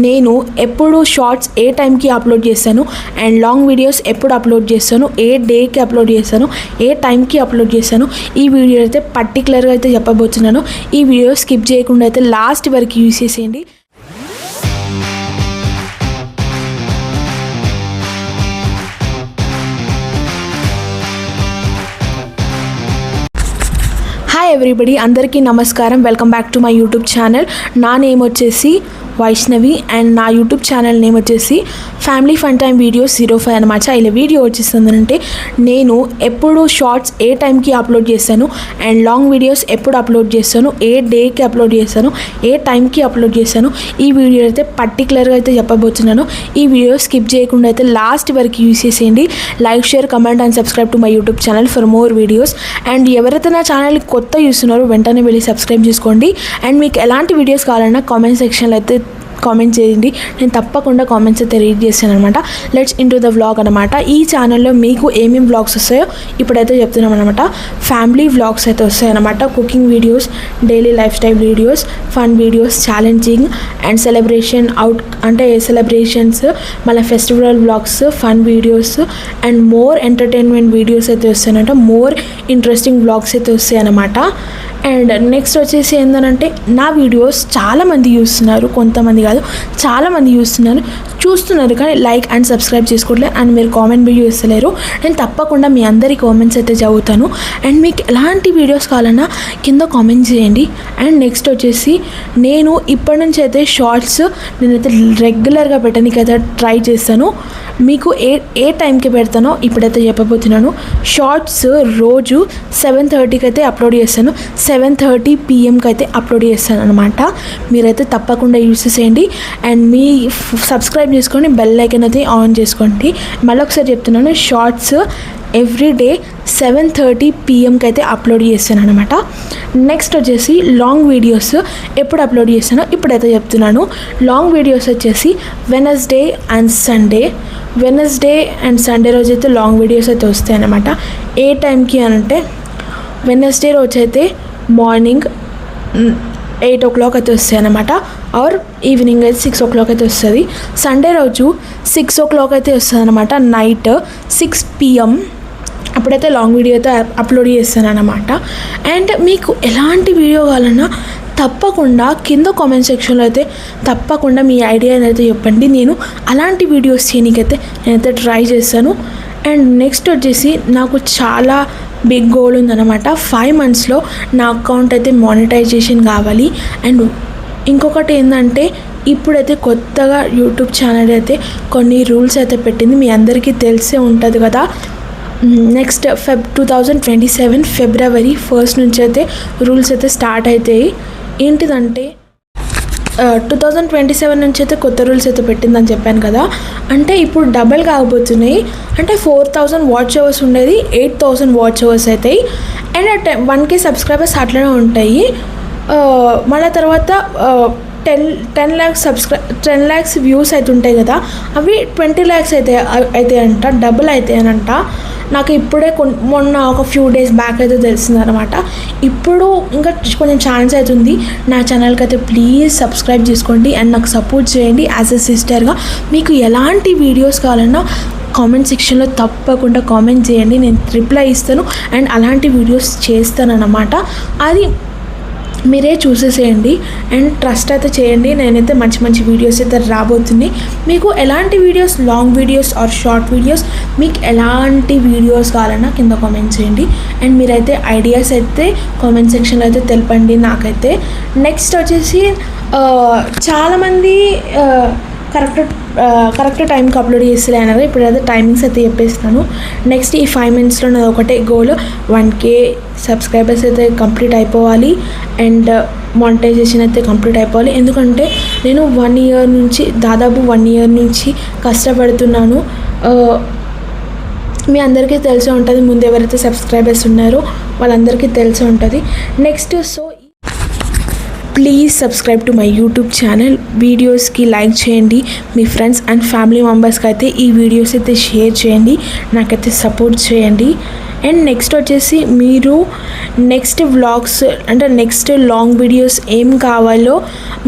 నేను ఎప్పుడు షార్ట్స్ ఏ టైంకి అప్లోడ్ చేస్తాను అండ్ లాంగ్ వీడియోస్ ఎప్పుడు అప్లోడ్ చేస్తాను, ఏ డేకి అప్లోడ్ చేస్తాను, ఏ టైంకి అప్లోడ్ చేస్తాను, ఈ వీడియో అయితే పర్టికులర్గా అయితే చెప్పబోతున్నాను. ఈ వీడియో స్కిప్ చేయకుండా అయితే లాస్ట్ వరకు యూజ్ చేసేయండి. హాయ్ ఎవ్రీబడి, అందరికీ నమస్కారం. Welcome back to my YouTube channel. నా నేమ్ వచ్చేసి వైష్ణవి అండ్ నా యూట్యూబ్ ఛానల్ నేమ్ వచ్చేసి ఫ్యామిలీ ఫన్ టైమ్ వీడియోస్ 05 అనమాట. ఇలా వీడియో వచ్చేస్తుందంటే నేను ఎప్పుడు షార్ట్స్ ఏ టైంకి అప్లోడ్ చేస్తాను అండ్ లాంగ్ వీడియోస్ ఎప్పుడు అప్లోడ్ చేస్తాను, ఏ డేకి అప్లోడ్ చేస్తాను, ఏ టైంకి అప్లోడ్ చేస్తాను, ఈ వీడియో అయితే పర్టికులర్గా అయితే చెప్పబోతున్నాను. ఈ వీడియో స్కిప్ చేయకుండా అయితే లాస్ట్ వరకు యూజ్ చేసేయండి. Like, share, comment and subscribe to my YouTube channel for more videos. And ఎవరైతే నా ఛానల్ని కొత్త చూస్తున్నారో వెంటనే వెళ్ళి సబ్స్క్రైబ్ చేసుకోండి. అండ్ మీకు ఎలాంటి వీడియోస్ కావాలన్నా కామెంట్ సెక్షన్లో అయితే కామెంట్ చేయండి. నేను తప్పకుండా కామెంట్స్ అయితే రీడ్ చేస్తాను అనమాట. లెట్స్ ఇంటూ ద వ్లాగ్ అనమాట. ఈ ఛానల్లో మీకు ఏమేమి వ్లాగ్స్ వస్తాయో ఇప్పుడైతే చెప్తున్నాం అనమాట. ఫ్యామిలీ వ్లాగ్స్ అయితే వస్తాయి అనమాట. Cooking videos, daily life style videos, fun videos, challenging and celebration అంటే సెలబ్రేషన్స్, మళ్ళీ festival vlogs, fun videos and more entertainment videos అయితే వస్తాయన్నమాట. మోర్ ఇంట్రెస్టింగ్ వ్లాగ్స్ అయితే వస్తాయి అనమాట. అండ్ నెక్స్ట్ వచ్చేసి ఏంటంటే నా వీడియోస్ చాలామంది చూస్తున్నారు, కొంతమంది కాదు చాలామంది చూస్తున్నారు కానీ లైక్ అండ్ సబ్స్క్రైబ్ చేసుకోవట్లేదు అండ్ మీరు కామెంట్ వీడియో ఇస్తలేరు. నేను తప్పకుండా మీ అందరి కామెంట్స్ అయితే చదువుతాను. అండ్ మీకు ఎలాంటి వీడియోస్ కావాలన్నా కింద కామెంట్ చేయండి. అండ్ నెక్స్ట్ వచ్చేసి నేను ఇప్పటి నుంచి అయితే షార్ట్స్ నేనైతే రెగ్యులర్గా పెట్టడానికి అయితే ట్రై చేస్తాను. మీకు ఏ టైంకి పెడతానో ఇప్పుడైతే చెప్పబోతున్నాను. షార్ట్స్ రోజు 7:30కి అయితే అప్లోడ్ చేస్తాను. 7:30 PM అయితే అప్లోడ్ చేస్తాను అనమాట. మీరైతే తప్పకుండా యూజ్ చేసేయండి అండ్ మీ సబ్స్క్రైబ్ చేసుకొని బెల్ ఐకాన్ అయితే ఆన్ చేసుకోండి. మళ్ళీ ఒకసారి చెప్తున్నాను, షార్ట్స్ ఎవ్రీ డే 7:30 PMకి అయితే అప్లోడ్ చేస్తాను అనమాట. నెక్స్ట్ వచ్చేసి లాంగ్ వీడియోస్ ఎప్పుడు అప్లోడ్ చేస్తానో ఇప్పుడైతే చెప్తున్నాను. లాంగ్ వీడియోస్ వచ్చేసి వెనస్డే అండ్ సండే రోజు అయితే లాంగ్ వీడియోస్ అయితే వస్తాయి అనమాట. ఏ టైంకి అని అంటే వెనస్డే రోజు అయితే మార్నింగ్ 8 o'clock అయితే వస్తాయి అనమాట. ఆర్ ఈవినింగ్ అయితే 6 o'clock అయితే వస్తుంది. సండే రోజు 6 o'clock అయితే వస్తుంది అనమాట. నైట్ 6 PM అప్పుడైతే లాంగ్ వీడియో అయితే అప్లోడ్ చేస్తాను అనమాట. అండ్ మీకు ఎలాంటి వీడియో కావాలన్నా తప్పకుండా కింద కామెంట్ సెక్షన్లో అయితే తప్పకుండా మీ ఐడియా అయితే చెప్పండి. నేను అలాంటి వీడియోస్ చేయడానికైతే నేనైతే ట్రై చేస్తాను. అండ్ నెక్స్ట్ వచ్చేసి నాకు చాలా బిగ్ గోల్ ఉందన్నమాట. 5 monthsలో నా అకౌంట్ అయితే మానిటైజేషన్ కావాలి. అండ్ ఇంకొకటి ఏంటంటే ఇప్పుడైతే కొత్తగా యూట్యూబ్ ఛానల్ అయితే కొన్ని రూల్స్ అయితే పెట్టింది, మీ అందరికీ తెలిసే ఉంటుంది కదా. నెక్స్ట్ 2027 February 1st నుంచి అయితే రూల్స్ అయితే స్టార్ట్ అవుతాయి. ఏంటిదంటే 2027 నుంచి అయితే కొత్త రూల్స్ అయితే పెట్టిందని చెప్పాను కదా. అంటే ఇప్పుడు డబల్ కాకపోతున్నాయి. అంటే 4,000 వాచ్ అవర్స్ ఉండేది 8,000 వాచ్ అవర్స్ అవుతాయి. అండ్ 1K సబ్స్క్రైబర్స్ అట్లనే ఉంటాయి. మళ్ళీ తర్వాత 10 lakhs వ్యూస్ అయితే ఉంటాయి కదా, అవి 20 lakhs అయితే అంట, డబుల్ అవుతాయి అని అంట. నాకు ఇప్పుడే మొన్న ఒక ఫ్యూ డేస్ బ్యాక్ అయితే తెలిసింది అనమాట. ఇప్పుడు ఇంకా కొంచెం ఛాన్స్ అవుతుంది. నా ఛానల్కి అయితే ప్లీజ్ సబ్స్క్రైబ్ చేసుకోండి అండ్ నాకు సపోర్ట్ చేయండి యాజ్ ఎ సిస్టర్గా. మీకు ఎలాంటి వీడియోస్ కావాలన్నా కామెంట్ సెక్షన్లో తప్పకుండా కామెంట్ చేయండి, నేను రిప్లై ఇస్తాను అండ్ అలాంటి వీడియోస్ చేస్తానన్నమాట. అది మీరే చూసేసేయండి అండ్ ట్రస్ట్ అయితే చేయండి. నేనైతే మంచి మంచి వీడియోస్ అయితే రాబోతున్నాయి. మీకు ఎలాంటి videos, long videos or short videos, మీకు ఎలాంటి వీడియోస్ కావాలన్నా కింద కామెంట్ చేయండి అండ్ మీరైతే ఐడియాస్ అయితే కామెంట్ సెక్షన్లో అయితే తెలపండి నాకైతే. నెక్స్ట్ వచ్చేసి చాలామంది కరెక్ట్ టైంకి అప్లోడ్ చేస్తలే అన్నారు. ఇప్పుడైతే టైమింగ్స్ అయితే చెప్పేస్తాను. నెక్స్ట్ ఈ 5 monthsలో నాది ఒకటే గోల్, 1K సబ్స్క్రైబర్స్ అయితే కంప్లీట్ అయిపోవాలి అండ్ మానిటైజేషన్ అయితే కంప్లీట్ అయిపోవాలి. ఎందుకంటే నేను దాదాపు 1 year నుంచి కష్టపడుతున్నాను. మీ అందరికీ తెలిసే ఉంటుంది, ముందు ఎవరైతే సబ్స్క్రైబర్స్ ఉన్నారో వాళ్ళందరికీ తెలిసే ఉంటుంది. Next please subscribe to my YouTube channel. వీడియోస్కి లైక్ చేయండి, మీ ఫ్రెండ్స్ అండ్ ఫ్యామిలీ మెంబర్స్కి అయితే ఈ వీడియోస్ అయితే షేర్ చేయండి, నాకైతే సపోర్ట్ చేయండి. అండ్ నెక్స్ట్ వచ్చేసి మీరు నెక్స్ట్ వ్లాగ్స్ అంటే నెక్స్ట్ లాంగ్ వీడియోస్ ఏం కావాలో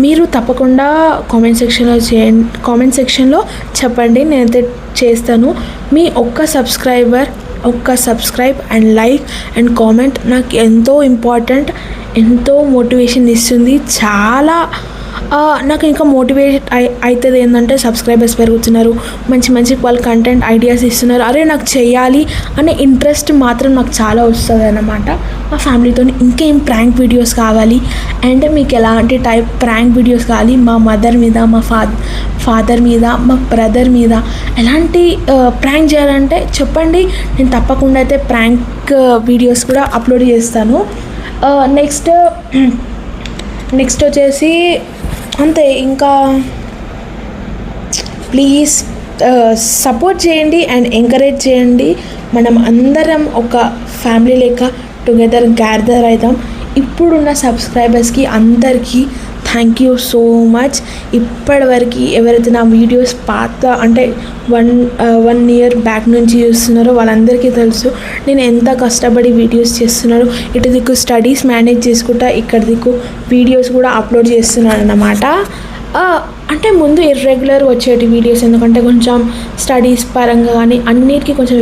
మీరు తప్పకుండా కామెంట్ సెక్షన్లో చెప్పండి, నేనైతే చేస్తాను. మీ ఒక్క subscribe and like and comment నాకు ఎంతో ఇంపార్టెంట్, ఎంతో మోటివేషన్ ఇస్తుంది. చాలా నాకు ఇంకా మోటివేట్ అవుతుంది ఏంటంటే సబ్స్క్రైబర్స్ పెరుగుతున్నారు, మంచి వాళ్ళు కంటెంట్ ఐడియాస్ ఇస్తున్నారు, అరే నాకు చేయాలి అనే ఇంట్రెస్ట్ మాత్రం నాకు చాలా వస్తుంది అన్నమాట. మా ఫ్యామిలీతో ఇంకేం ప్రాంక్ వీడియోస్ కావాలి అండ్ మీకు ఎలాంటి టైప్ ప్రాంక్ వీడియోస్ కావాలి, మా మదర్ మీద, మా ఫాదర్ మీద, మా బ్రదర్ మీద ఎలాంటి ప్రాంక్ చేయాలంటే చెప్పండి, నేను తప్పకుండా అయితే ప్రాంక్ వీడియోస్ కూడా అప్లోడ్ చేస్తాను. నెక్స్ట్ వచ్చేసి అంతే, ఇంకా ప్లీజ్ సపోర్ట్ చేయండి అండ్ ఎంకరేజ్ చేయండి. మనం అందరం ఒక ఫ్యామిలీ లెక్క టుగెదర్ గ్యాదర్ అవుతాం. ఇప్పుడున్న సబ్స్క్రైబర్స్కి అందరికీ థ్యాంక్ యూ సో మచ్. ఇప్పటివరకు ఎవరైతే నా వీడియోస్ పాత అంటే 1 year బ్యాక్ నుంచి చూస్తున్నారో వాళ్ళందరికీ తెలుసు నేను ఎంత కష్టపడి వీడియోస్ చేస్తున్నాను. ఇటు దిక్కు స్టడీస్ మేనేజ్ చేసుకుంటా, ఇక్కడ దిక్కు వీడియోస్ కూడా అప్లోడ్ చేస్తున్నాను అన్నమాట. అంటే ముందు ఇర్రెగ్యులర్ వచ్చేటి వీడియోస్, ఎందుకంటే కొంచెం స్టడీస్ పరంగా కానీ అన్నిటికీ కొంచెం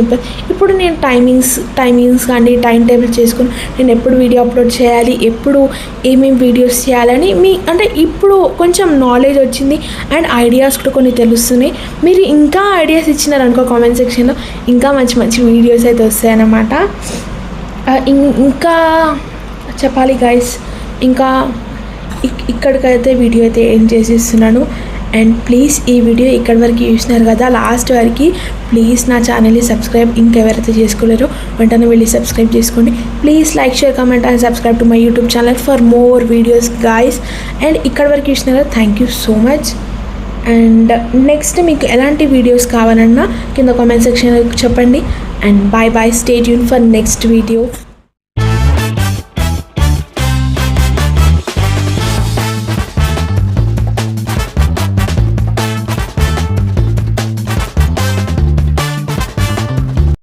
ఇప్పుడు నేను టైమింగ్స్ కానీ టైం టేబుల్ చేసుకుని నేను ఎప్పుడు వీడియో అప్లోడ్ చేయాలి, ఎప్పుడు ఏమేమి వీడియోస్ చేయాలని అంటే ఇప్పుడు కొంచెం నాలెడ్జ్ వచ్చింది అండ్ ఐడియాస్ కూడా కొన్ని తెలుస్తున్నాయి. మీరు ఇంకా ఐడియాస్ ఇచ్చినారనుకో కామెంట్ సెక్షన్లో ఇంకా మంచి వీడియోస్ అయితే వస్తాయన్నమాట. ఇంకా చెప్పాలి గైస్, ఇంకా ఇక్కడికైతే వీడియో అయితే ఏం చేసేస్తున్నాను. అండ్ ప్లీజ్ ఈ వీడియో ఇక్కడి వరకు చూసినారు కదా, లాస్ట్ వరకు ప్లీజ్ నా ఛానల్ని సబ్స్క్రైబ్ ఇంకెవరైతే చేసుకోలేరో వెంటనే వెళ్ళి సబ్స్క్రైబ్ చేసుకోండి. Please like, share, comment and subscribe to my YouTube channel for more videos guys. And ఇక్కడి వరకు చూసినారు కదా, thank you so much. And next మీకు ఎలాంటి వీడియోస్ కావాలన్నా కింద కామెంట్ సెక్షన్లో చెప్పండి. And bye, stay tune for next video.